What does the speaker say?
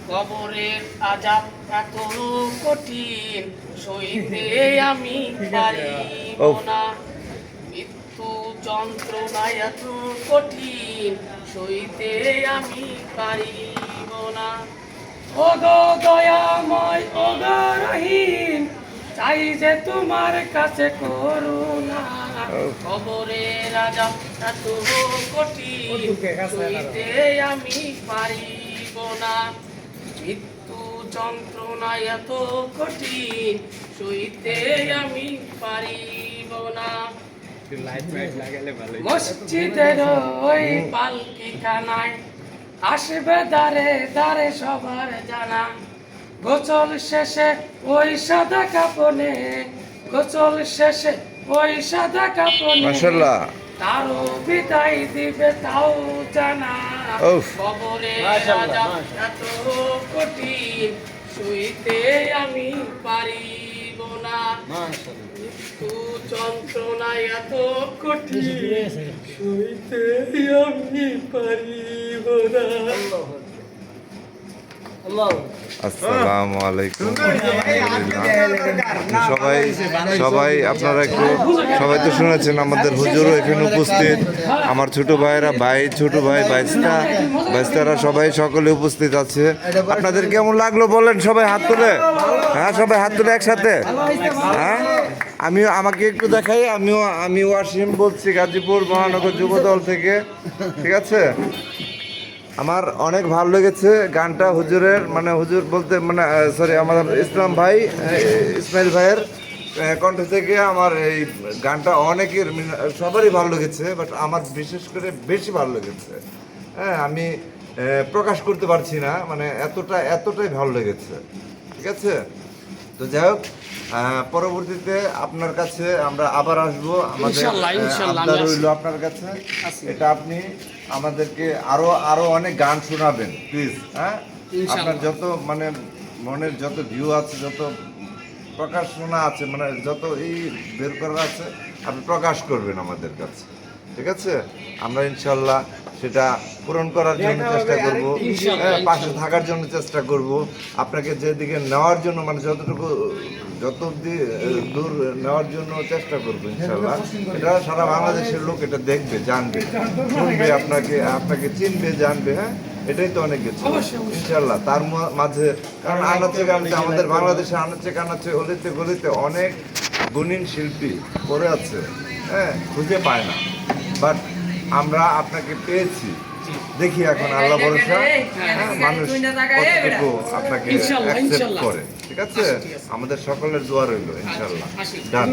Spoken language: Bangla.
কবরের আযাব এত কঠিন সইতে আমি পারিব না, মৃত্যু যন্ত্রণা এত কঠিন সইতে আমি পারিব না। ওগো দয়াময় ওগো রহিম, চাই যে তোমার কাছে করুণা, কবরের আযাব এত কঠিন সইতে আমি পারিব না, মৃত্যু যন্ত্রণা এত কঠিন সইতে আমি পারিব না। মসজিদের ওই পালকি খানায় আসবে দাঁড়ে দাঁড়ে সবার জানা, গোসল শেষে ওই সাদা কাপনে, গোসল শেষে ওই সাদা কাপনে মাশাআল্লাহ তারও বিদায় দিবে তাও জানা, কবরে আযাব এত কঠিন সইতে আমি পারিব না, মৃত্যু যন্ত্রণা এত কঠিন সইতে আমি পারিব না। আসসালামু আলাইকুম। সবাই সবাই আপনারা একটু সবাই তো শুনেছেন আমাদের হুজুরও এখানে উপস্থিত, আমার ছোট ভাইয়েরা ছোট ভাই বাইস্তারা সবাই সকলে উপস্থিত আছে। আপনাদের কেমন লাগলো বলেন, সবাই হাত তুলে, হ্যাঁ সবাই হাত তুলে একসাথে। হ্যাঁ আমাকে একটু দেখাই, আমি ওয়াসিম বলছি গাজীপুর মহানগর যুবদল থেকে, ঠিক আছে। আমার অনেক ভালো লেগেছে গানটা হুজুরের, মানে হুজুর বলতে মানে সরি আমাদের ইসলাম ভাই ইসমাইল ভাইয়ের কণ্ঠ থেকে আমার এই গানটা অনেকের সবারই ভালো লেগেছে, বাট আমার বিশেষ করে বেশি ভালো লেগেছে। হ্যাঁ আমি প্রকাশ করতে পারছি না, মানে এতটাই ভালো লেগেছে, ঠিক আছে। তো যাই হোক, পরবর্তীতে আপনার কাছে আমরা আবার আসবো, আমাদের আবদার রইল আপনার কাছে, এটা আপনি আমাদেরকে আরো অনেক গান শোনাবেন প্লিজ। হ্যাঁ আপনার যত মানে মনের যত ভিউ আছে, যত প্রকাশনা আছে, মানে যত এই বের করা আছে আপনি প্রকাশ করবেন আমাদের কাছে, ঠিক আছে। আমরা ইনশাল্লাহ সেটা পূরণ করার জন্য চেষ্টা করব, পাশে থাকার জন্য চেষ্টা করব, আপনাকে যেদিকে নেওয়ার জন্য মানে যত অব্দি দূর নেওয়ার জন্য চেষ্টা করবো ইনশাল্লাহ। এটা সারা বাংলাদেশের লোক এটা দেখবে, জানবে, শুনবে, আপনাকে চিনবে, জানবে। হ্যাঁ এটাই তো অনেক কিছু ইনশাল্লাহ। তার মাঝে কারণ আনাচে কানাচে আমাদের বাংলাদেশে আনাচে কানাচে অলিতে গলিতে অনেক গুণীন শিল্পী পড়ে আছে, হ্যাঁ খুঁজে পায় না, বাট আমরা আপনাকে পেয়েছি। দেখি এখন আল্লাহ ভরসা মানুষ কতটুকু আপনাকে অ্যাকসেপ্ট করে, ঠিক আছে। আমাদের সকলের দোয়া রইল ইনশাল্লাহ। ডান।